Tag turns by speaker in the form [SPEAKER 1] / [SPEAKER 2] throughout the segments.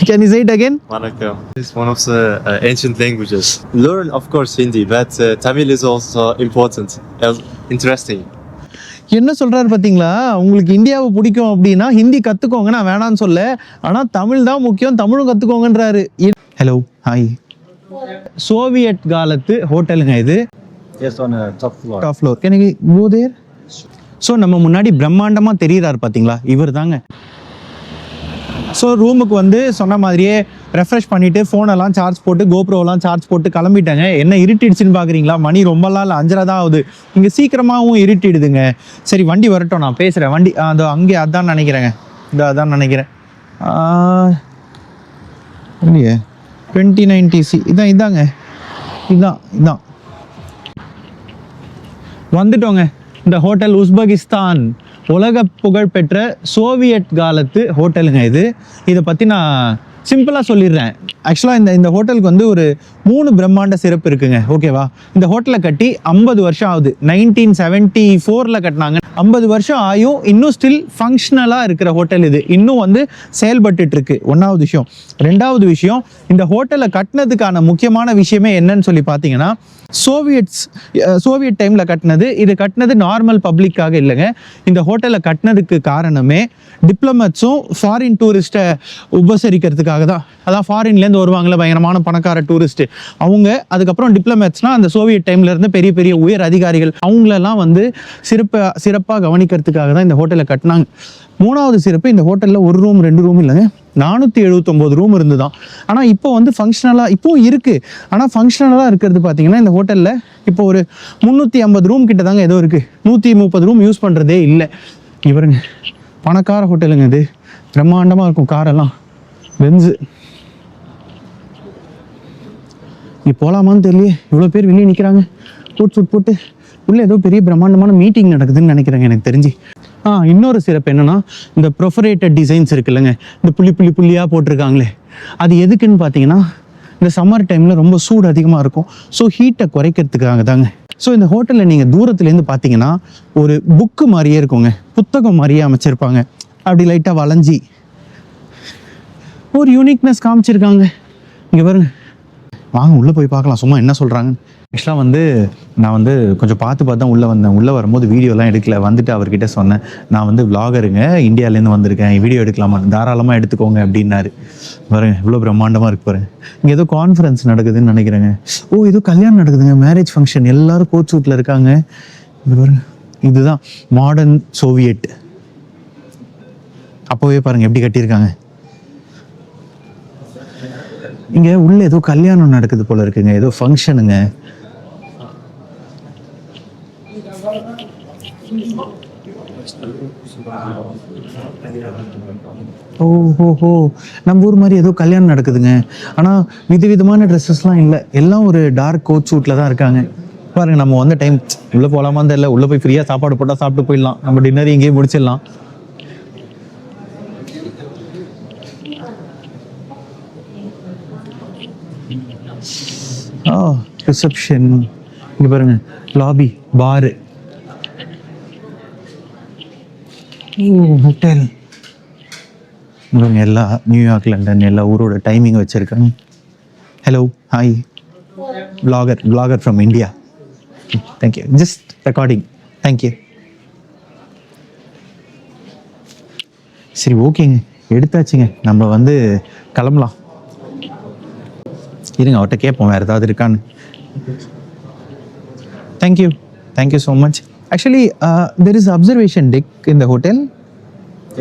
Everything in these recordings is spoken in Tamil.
[SPEAKER 1] Can you say it again?
[SPEAKER 2] Vanakkam. It's one of the ancient languages. Learn, of course, Hindi, but Tamil is also important. Interesting.
[SPEAKER 1] என்ன சொல்கிறாரு பார்த்தீங்களா, உங்களுக்கு இந்தியாவை பிடிக்கும் அப்படின்னா ஹிந்தி கற்றுக்கோங்க, நான் வேணான்னு சொல்ல, ஆனால் தமிழ் தான் முக்கியம், தமிழும் கற்றுக்கோங்கன்றாரு. Hello, hi. சோவியட் காலத்து ஹோட்டலுங்க இது.
[SPEAKER 2] Yes, on top floor.
[SPEAKER 1] Top floor. Can you go there? So நம்ம முன்னாடி பிரம்மாண்டமாக தெரிகிறார் பார்த்தீங்களா, இவர் தாங்க. ஸோ ரூமுக்கு வந்து சொன்ன மாதிரியே ரெஃப்ரெஷ் பண்ணிவிட்டு ஃபோனெல்லாம் சார்ஜ் போட்டு கோப்ரோவெல்லாம் சார்ஜ் போட்டு கிளம்பிட்டாங்க. என்ன இருட்டிடுச்சுன்னு பார்க்குறீங்களா, மணி ரொம்பலாம் இல்லை, 5:30 தான் ஆகுது. இங்கே சீக்கிரமாகவும் இருட்டிடுதுங்க. சரி வண்டி வரட்டும், நான் பேசுகிறேன். வண்டி அதோ அங்கே அதான் நினைக்கிறேங்க, அதான் நினைக்கிறேன். இல்லையே 2090C இதாங்க, இதான் வந்துட்டோங்க. இந்த ஹோட்டல் உஸ்பெகிஸ்தான் உலக புகழ்பெற்ற சோவியட் காலத்து ஹோட்டலுங்க இது. இதை பற்றி நான் சிம்பிளாக சொல்லிடுறேன். ஆக்சுவலாக இந்த ஹோட்டலுக்கு வந்து ஒரு 3 பிரம்மாண்ட சிறப்பு இருக்குங்க. ஓகேவா, இந்த ஹோட்டலை கட்டி 50 வருஷம் ஆகுது. 1974 கட்டினாங்க. 50 வருஷம் ஆயும் இன்னும் ஸ்டில் ஃபங்க்ஷனலாக இருக்கிற ஹோட்டல் இது. இன்னும் வந்து செயல்பட்டு இருக்கு. 1வது விஷயம். 2வது விஷயம், இந்த ஹோட்டலை கட்டினதுக்கான முக்கியமான விஷயமே என்னன்னு சொல்லி பார்த்தீங்கன்னா, சோவியட் டைமில் கட்டினது. இது கட்டினது நார்மல் பப்ளிக்காக இல்லைங்க. இந்த ஹோட்டலை கட்டினதுக்கு காரணமே டிப்ளமேட்ஸும் ஃபாரின் டூரிஸ்ட்டை உபசரிக்கிறதுக்காக தான். அதான் ஃபாரின்லேருந்து வருவாங்களே பயங்கரமான பணக்கார டூரிஸ்ட்டு, அவங்க. அதுக்கப்புறம் டிப்ளமேட்ஸ்னால் அந்த சோவியட் டைமில் இருந்து பெரிய பெரிய உயர் அதிகாரிகள், அவங்களெல்லாம் வந்து சிறப்பாக கவனிக்கிறதுக்காக தான் இந்த ஹோட்டலை கட்டினாங்க. 3வது சிறப்பு, இந்த ஹோட்டலில் 1 ரூம் 2 ரூம் இல்லைங்க, 479 ரூம் இருந்து தான். ஆனால் இப்போ வந்து ஃபங்க்ஷனலாக இப்போவும் இருக்குது. ஆனால் ஃபங்க்ஷனலாக இருக்கிறது பார்த்தீங்கன்னா, இந்த ஹோட்டலில் இப்போ ஒரு 350 ரூம் கிட்ட தாங்க ஏதோ இருக்குது. 130 ரூம் யூஸ் பண்ணுறதே இல்லை. இவருங்க பணக்கார ஹோட்டலுங்க இது. பிரம்மாண்டமாக இருக்கும், காரெல்லாம் பென்ஸு. இங்கே போகலாமான்னு தெரியலையே, இவ்வளோ பேர் வெளியே நிற்கிறாங்க கோட் சூட் போட்டு. உள்ளே ஏதோ பெரிய பிரம்மாண்டமான மீட்டிங் நடக்குதுன்னு நினைக்கிறேங்க எனக்கு தெரிஞ்சு. இன்னொரு சிறப்பு என்னென்னா, இந்த ப்ரொஃபரேட்டட் டிசைன்ஸ் இருக்குல்லங்க, இந்த புள்ளியாக போட்டிருக்காங்களே, அது எதுக்குன்னு பார்த்தீங்கன்னா, இந்த சம்மர் டைமில் ரொம்ப சூடு அதிகமாக இருக்கும். ஸோ ஹீட்டை குறைக்கிறதுக்காக தாங்க. ஸோ இந்த ஹோட்டலில் நீங்கள் தூரத்துலேருந்து பார்த்தீங்கன்னா ஒரு புக்கு மாதிரியே இருக்குங்க, புத்தகம் மாதிரியே அமைச்சிருப்பாங்க. அப்படி லைட்டாக வளைஞ்சி ஒரு யூனிக்னஸ் காமிச்சிருக்காங்க. இங்கே பாருங்க, வாங்க உள்ளே போய் பார்க்கலாம் சும்மா என்ன சொல்கிறாங்க. ஆக்சுவலாக வந்து நான் வந்து கொஞ்சம் பார்த்து தான் உள்ளே வந்தேன். உள்ளே வரும்போது வீடியோலாம் எடுக்கல. வந்துட்டு அவர்கிட்ட சொன்னேன், நான் வந்து விளாகருங்க, இந்தியாவிலேருந்து வந்திருக்கேன், வீடியோ எடுக்கலாமா, தாராளமாக எடுத்துக்கோங்க அப்படின்னாரு. பாருங்க இவ்வளோ பிரம்மாண்டமாக இருக்கு பாருங்க. இங்கே ஏதோ கான்ஃபரன்ஸ் நடக்குதுன்னு நினைக்கிறேங்க. ஏதோ கல்யாணம் நடக்குதுங்க, மேரேஜ் ஃபங்க்ஷன், எல்லாரும் கோட் சூட்டில் இருக்காங்க. இது பாருங்க, இதுதான் மாடர்ன் சோவியட். அப்போவே பாருங்க எப்படி கட்டியிருக்காங்க. இங்கே உள்ள ஏதோ கல்யாணம் நடக்குது போல இருக்குங்க, ஏதோ ஃபங்க்ஷனுங்க. ஓஹோ, நம்ம ஊர் மாதிரி ஏதோ கல்யாணம் நடக்குதுங்க. ஆனால் விதவிதமான ட்ரெஸ்ஸஸ்லாம் இல்லை, எல்லாம் ஒரு டார்க் கோட் சூட்டில் தான் இருக்காங்க. பாருங்க, நம்ம வந்த டைம் உள்ளே போகலாமா தெரியல. உள்ளே போய் ஃப்ரீயாக சாப்பாடு போட்டால் சாப்பிட்டு போயிடலாம். நம்ம டின்னர் இங்கேயே முடிச்சிடலாம். ரிசப்ஷன், இங்கே பாருங்க, லாபி, பாரு, ஹோட்டல். எல்லா நியூயார்க், லண்டன் எல்லா ஊரோட டைமிங் வச்சுருக்காங்க. Hello, hi. vlogger from India. Thank you. Just recording. Thank you. சரி ஓகேங்க, எடுத்தாச்சுங்க. நம்ம வந்து கிளம்பலாம். இருங்க, அவர்கிட்ட கேட்போம் வேறு ஏதாவது இருக்கான்னு. Thank you so much. Actually, there is observation deck in the hotel.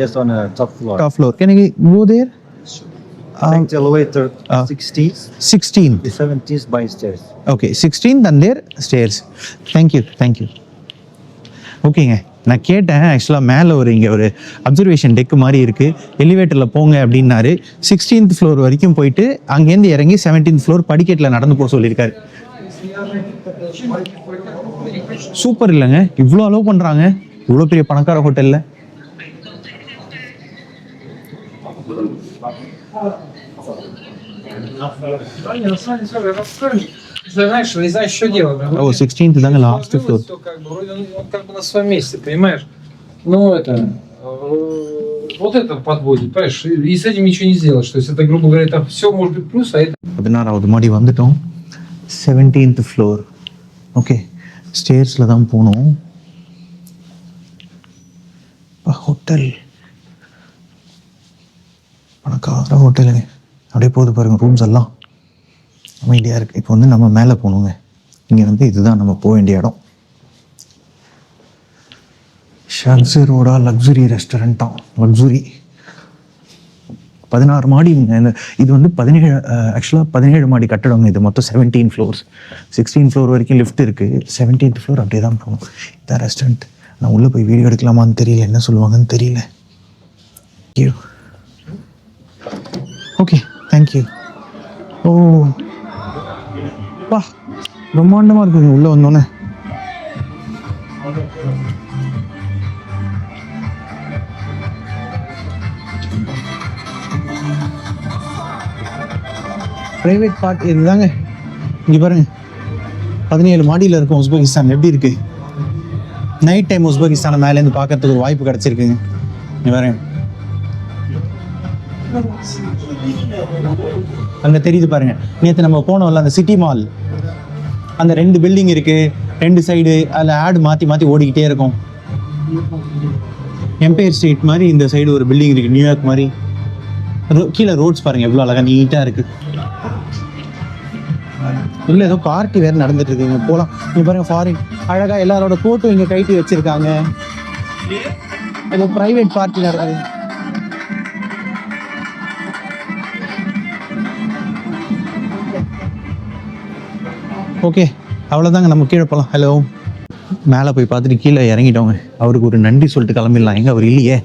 [SPEAKER 2] Yes, on the top floor.
[SPEAKER 1] Top floor. Can I go there?
[SPEAKER 2] Take the elevator 16. The 17th by stairs.
[SPEAKER 1] Okay, 16th and there stairs. Thank you. ஓகேங்க, நான் கேட்டேன். ஆக்சுவலாக மேலே இங்கே ஒரு அப்சர்வேஷன் டெக்கு மாதிரி இருக்குது, எலிவேட்டரில் போங்க அப்படின்னாரு. 16th ஃப்ளோர் வரைக்கும் போயிட்டு அங்கேருந்து இறங்கி 17th ஃப்ளோர் படிக்கட்டில் நடந்து போக சொல்லியிருக்காரு. சூப்பர் இல்லைங்க, இவ்வளோ அலோவ் பண்ணுறாங்க இவ்வளோ பெரிய பணக்கார ஹோட்டலில்.
[SPEAKER 3] Знаешь, не знаешь, что делать.
[SPEAKER 1] 16th தாங்க லாஸ்ட் ஃப்ளோர்.
[SPEAKER 3] Он как бы на своем месте, понимаешь? Ну, это... вот это подводит, понимаешь? И с этим ничего не сделаешь. То есть это, грубо говоря, это все может быть плюс, а это
[SPEAKER 1] 16வது மாடி வந்துட்டோம். 17th floor. ஓகே, ஸ்டேர்ஸில் தான் போகணும். ஹோட்டல், பணக்கார ஹோட்டலுங்க. அப்படியே போகுது பாருங்கள் ரூம்ஸ் எல்லாம் அமைதியாக இருக்குது. இப்போ வந்து நம்ம மேலே போகணுங்க. இங்கே வந்து இதுதான் நம்ம போக வேண்டிய இடம். ஷக்ஸரோட லக்ஸுரி ரெஸ்டாரண்ட்டா, லக்ஸுரி. 16 மாடிங்க. இந்த இது வந்து 17 மாடி கட்டடங்க. இது மொத்தம் 17 ஃப்ளோர்ஸ். 16 ஃப்ளோர் வரைக்கும் லிஃப்ட் இருக்குது. 17th ஃப்ளோர் அப்படியே தான் போகணும். இதான் ரெஸ்டாரண்ட். நான் உள்ளே போய் வீடியோ எடுக்கலாமான்னு தெரியல, என்ன சொல்லுவாங்கன்னு தெரியல. தேங்க்யூ. Okay, thank you. ஓ வா, பிரம்மாண்டமாக இருக்குங்க உள்ளே வந்தோன்னே. ப்ரைவேட் பார்ட் இதுதாங்க. இங்கே பாருங்க, 17 மாடியில் இருக்கும் உஸ்பெகிஸ்தான். எப்படி இருக்கு? நைட் டைம் உஸ்பெகிஸ்தானை மேலேருந்து பார்க்கறதுக்கு ஒரு வாய்ப்பு கிடச்சிருக்குங்க. இங்கே பாருங்க, அங்கே தெரியுது பாருங்க. நேற்று நம்ம போனோம்ல அந்த சிட்டி மால், அந்த 2 பில்டிங் இருக்கு, 2 சைடு. அதில் ஆடு மாற்றி மாற்றி ஓடிக்கிட்டே இருக்கும். எம்பையர் ஸ்ட்ரீட் மாதிரி இந்த சைடு ஒரு பில்டிங் இருக்கு, நியூயார்க் மாதிரி. கீழே ரோட்ஸ் பாருங்க எவ்வளோ அழகாக நீட்டாக இருக்கு. உள்ள ஏதோ பார்ட்டி வேறு நடந்துட்டு இருக்குங்க. போகலாம். இங்கே பாருங்க, ஃபாரின் அழகாக எல்லாரோட கோட்டும் இங்கே கைட்டி வச்சிருக்காங்க. ஏதோ ப்ரைவேட் பார்ட்டி நடக்குது. ஓகே, அவ்வளோதாங்க. நம்ம கீழே போகலாம். ஹலோ, மேலே போய் பார்த்துட்டு கீழே இறங்கிட்டோங்க. அவருக்கு ஒரு நன்றி சொல்லிட்டு கிளம்பிடலாம். எங்கே அவர் இல்லையே.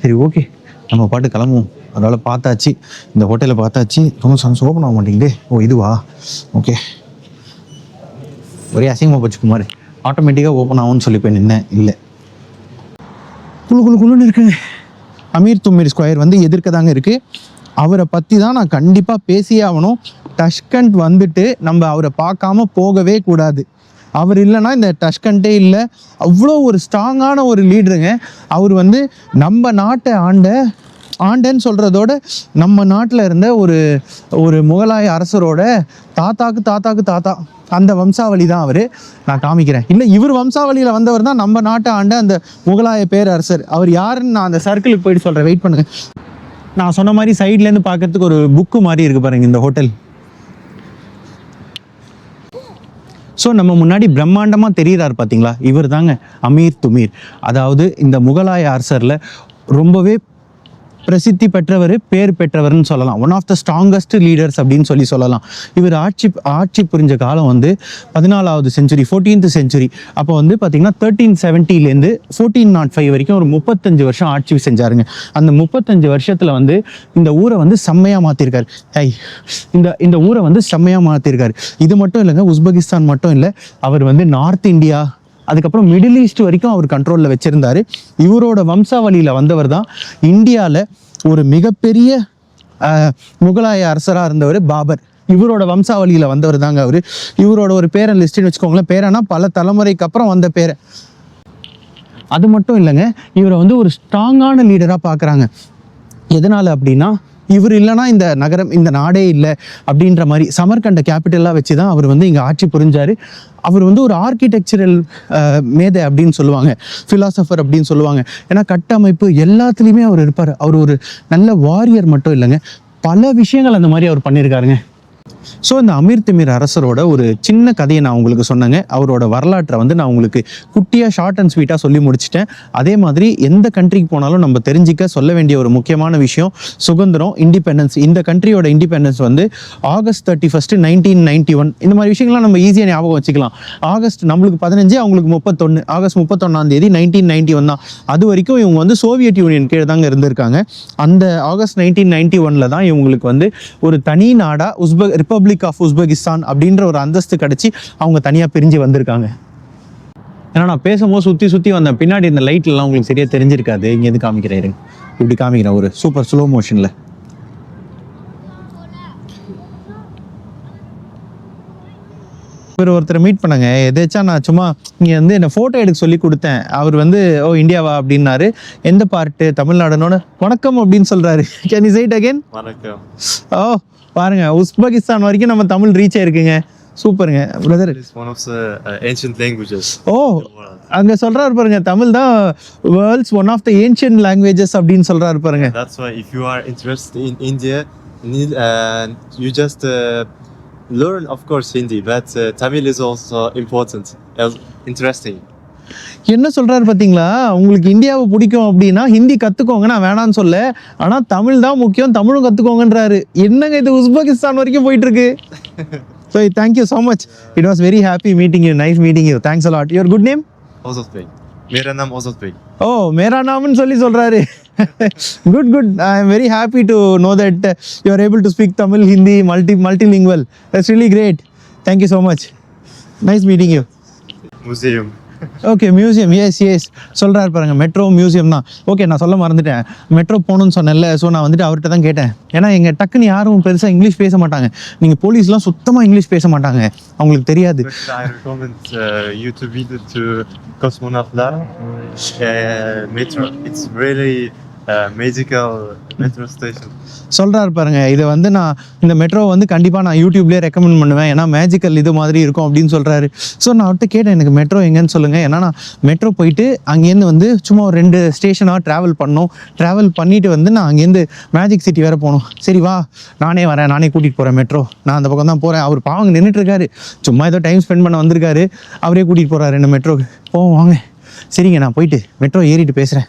[SPEAKER 1] சரி, ஓகே, நம்ம பாட்டு கிளம்புவோம். அதனால் பார்த்தாச்சு, இந்த ஹோட்டலில் பார்த்தாச்சு. ரொம்ப சந்தோஷம். ஓப்பன் ஆக மாட்டேங்குது. ஓ இதுவா? ஓகே, ஒரே அசிங்கமாக போச்சுக்குமாரு. ஆட்டோமேட்டிக்காக ஓப்பன் ஆகும்னு சொல்லி போய் நின்னேன். இல்லை, குழுன்னு இருக்குங்க. அமீர் துமீர் ஸ்கொயர் வந்து எதிர்க்க தாங்க இருக்குது. அவரை பற்றி தான் நான் கண்டிப்பாக பேசியே ஆகணும். டஷ்கண்ட் வந்துட்டு நம்ம அவரை பார்க்காம போகவே கூடாது. அவர் இல்லைன்னா இந்த டஷ்கண்டே இல்லை. அவ்வளோ ஒரு ஸ்ட்ராங்கான ஒரு லீடருங்க. அவர் வந்து நம்ம நாட்டை ஆண்டன்னு சொல்கிறதோட நம்ம நாட்டில் இருந்த ஒரு முகலாய அரசரோட தாத்தா அந்த வம்சாவளி தான் அவர். நான் காமிக்கிறேன். இல்லை, இவர் வம்சாவளியில் வந்தவர் தான் நம்ம நாட்டை ஆண்ட அந்த முகலாய பேரரசர். அவர் யாருன்னு நான் அந்த சர்க்கிளுக்கு போயிட்டு சொல்கிறேன். வெயிட் பண்ணுங்க. நான் சொன்ன மாதிரி சைட்லேருந்து பார்க்கறதுக்கு ஒரு புக்கு மாதிரி இருக்குது பாருங்க இந்த ஹோட்டல். ஸோ நம்ம முன்னாடி பிரம்மாண்டமாக தெரிகிறார் பார்த்தீங்களா, இவர் தாங்க அமீர் துமீர். அதாவது இந்த முகலாய அரசரில் ரொம்பவே பிரசித்தி பெற்றவர், பேர் பெற்றவர்னு சொல்லலாம். One of the strongest leaders அப்படின்னு சொல்லலாம். இவர் ஆட்சி புரிஞ்ச காலம் வந்து 14th செஞ்சுரி, 14th செஞ்சுரி. அப்போ வந்து பார்த்திங்கன்னா 1370லேருந்து 1405 வரைக்கும் ஒரு 35 வருஷம் ஆட்சி செஞ்சாருங்க. அந்த 35 வருஷத்தில் வந்து இந்த ஊரை வந்து செம்மையாக மாற்றிருக்காரு. இந்த ஊரை வந்து செம்மையாக மாற்றிருக்காரு. இது மட்டும் இல்லைங்க, உஸ்பெகிஸ்தான் மட்டும் இல்லை, அவர் வந்து நார்த் இந்தியா, அதுக்கப்புறம் மிடில் ஈஸ்ட் வரைக்கும் அவர் கண்ட்ரோலில் வச்சுருந்தார். இவரோட வம்சாவளியில் வந்தவர் தான் இந்தியாவில் ஒரு மிகப்பெரிய முகலாய அரசராக இருந்தவர் பாபர். இவரோட வம்சாவளியில் வந்தவர் தாங்க அவர். இவரோட ஒரு பேரன் லிஸ்ட்டுன்னு வச்சுக்கோங்களேன். பேரனா பல தலைமுறைக்கு அப்புறம் வந்த பேரை. அது மட்டும் இல்லைங்க, இவரை வந்து ஒரு ஸ்ட்ராங்கான லீடராக பார்க்குறாங்க. எதனால் அப்படின்னா, இவர் இல்லைனா இந்த நகரம், இந்த நாடே இல்லை அப்படின்ற மாதிரி சமர்கண்ட கேபிட்டலாக வச்சு தான் அவர் வந்து இங்கே ஆட்சி புரிஞ்சார். அவர் வந்து ஒரு ஆர்கிடெக்சரல் மேதை அப்படின்னு சொல்லுவாங்க, ஃபிலாசபர் அப்படின்னு சொல்லுவாங்க. ஏன்னா கட்டமைப்பு எல்லாத்துலேயுமே அவர் இருப்பார். அவர் ஒரு நல்ல வாரியர் மட்டும் இல்லைங்க, பல விஷயங்கள் அந்த மாதிரி அவர் பண்ணியிருக்காருங்க. ஸோ இந்த அமீர் துமீர் அரசரோட ஒரு சின்ன கதையை நான் உங்களுக்கு சொன்னேங்க. அவரோட வரலாற்றை வந்து நான் உங்களுக்கு குட்டியாக ஷார்ட் அண்ட் ஸ்வீட்டாக சொல்லி முடிச்சிட்டேன். அதே மாதிரி எந்த கண்ட்ரிக்கு போனாலும் நம்ம தெரிஞ்சிக்க சொல்ல வேண்டிய ஒரு முக்கியமான விஷயம் சுதந்திரம், இண்டிபெண்டன்ஸ். இந்த கண்ட்ரியோட இண்டிபெண்டன்ஸ் வந்து August 31, 1991. இந்த மாதிரி விஷயங்கள்லாம் நம்ம ஈஸியாக ஞாபகம் வச்சுக்கலாம். ஆகஸ்ட் நம்மளுக்கு 15, அவங்களுக்கு 31. August 31 1991 தான். அது வரைக்கும் இவங்க வந்து சோவியத் யூனியன் கீழே தாங்க இருந்திருக்காங்க. அந்த August 1991 தான் இவங்களுக்கு வந்து ஒரு தனி நாடா ரிப்பப்ளிக் ஆஃப் உஸ்பெகிஸ்தான் அப்படின்ற ஒரு அந்தஸ்து கிடைச்சி அவங்க தனியாக பிரிஞ்சு வந்திருக்காங்க. ஏன்னா நான் பேசும்போது சுற்றி வந்தேன். பின்னாடி இந்த லைட்லாம் உங்களுக்கு சரியாக தெரிஞ்சிருக்காது. இங்கே எது காமிக்கிறேன், இப்படி காமிக்கிறேன் ஒரு சூப்பர் ஸ்லோ மோஷனில். இவர் ஒருத்தரை மீட் பண்ணாங்க, எதாச்சா நான் சும்மா இங்கே வந்து என்ன ஃபோட்டோ எடுக்க சொல்லி கொடுத்தேன். அவர் வந்து ஓ இந்தியாவா அப்படின்னாரு. எந்த பார்ட்டு தமிழ்நாடுனோட வணக்கம் அப்படின்னு சொல்கிறாரு. Can you say it again?
[SPEAKER 2] வணக்கம்.
[SPEAKER 1] ஓ பாருங்க, உஸ்பெகிஸ்தான் வரைக்கும் நம்ம தமிழ் ரீச் ஆயிருக்குங்க. சூப்பருங்க brother.
[SPEAKER 2] It's one of the ancient languages.
[SPEAKER 1] Oh
[SPEAKER 2] in the world.
[SPEAKER 1] அங்கே சொல்கிறாரு பாருங்க, தமிழ் தான் world's one of the ancient languages அப்படின்னு சொல்கிறாரு பாருங்க.
[SPEAKER 2] That's why if you are interested in India, you just learn, of course, Hindi, but Tamil is also important, interesting.
[SPEAKER 1] என்ன சொல்றாரு பார்த்தீங்களா, உங்களுக்கு இந்தியாவை பிடிக்கும் அப்படின்னா ஹிந்தி கற்றுக்கோங்க, நான் வேணான்னு சொல்ல, ஆனால் தமிழ் தான் முக்கியம், தமிழும் கற்றுக்கோங்கன்றாரு. என்னங்க இது உஸ்பெகிஸ்தான் வரைக்கும் போயிட்டு இருக்கு. So thank you so much. It was very happy meeting you. Nice meeting you. Thanks a lot. Your good name?
[SPEAKER 2] Ozot Bey. मेरा नाम Ozot Bey.
[SPEAKER 1] ஓ மேரா நாம்னு சொல்லி சொல்றாரு. Good good. I am very happy to know that you are able to speak Tamil, Hindi, multilingual. That's really great. Thank you so much. Nice meeting you.
[SPEAKER 2] Museum.
[SPEAKER 1] Okay museum. Yes சொல்கிறாரு பாருங்க, மெட்ரோ மியூசியம் தான். ஓகே நான் சொல்ல மறந்துட்டேன், மெட்ரோ போகணுன்னு சொன்னேன்ல. ஸோ நான் வந்துட்டு அவர்கிட்ட தான் கேட்டேன். ஏன்னா எங்கள் டக்குன்னு யாரும் பெருசாக இங்கிலீஷ் பேச மாட்டாங்க. நீங்கள் போலீஸ்லாம் சுத்தமாக இங்கிலீஷ் பேச மாட்டாங்க, அவங்களுக்கு தெரியாது.
[SPEAKER 2] But I recommend you to visit to Cosmonaut Lab metro. It's really magical metro station.
[SPEAKER 1] சொல்கிறாரு பாருங்க, இதை வந்து நான் இந்த மெட்ரோ வந்து கண்டிப்பாக நான் யூடியூப்லேயே ரெக்கமெண்ட் பண்ணுவேன், ஏன்னா மேஜிக்கல் இது மாதிரி இருக்கும் அப்படின்னு சொல்கிறாரு. ஸோ நான் அவர்கிட்ட கேட்டேன், எனக்கு மெட்ரோ எங்கேன்னு சொல்லுங்கள். ஏன்னா நான் மெட்ரோ போயிட்டு அங்கேருந்து வந்து சும்மா ஒரு 2 ஸ்டேஷனாக ட்ராவல் பண்ணிவிட்டு வந்து நான் அங்கேருந்து மேஜிக் சிட்டி வேறு போகணும். சரி வா நானே வரேன், நானே கூட்டிகிட்டு போகிறேன் மெட்ரோ, நான் அந்த பக்கம் தான் போகிறேன். அவர் பாவங்க நின்றுட்டுருக்காரு, சும்மா ஏதோ டைம் ஸ்பெண்ட் பண்ண வந்திருக்காரு, அவரே கூட்டிகிட்டு போகிறாரு என்ன மெட்ரோக்கு. போவோம் வாங்க. சரிங்க நான் போயிட்டு மெட்ரோ ஏறிட்டு பேசுகிறேன்.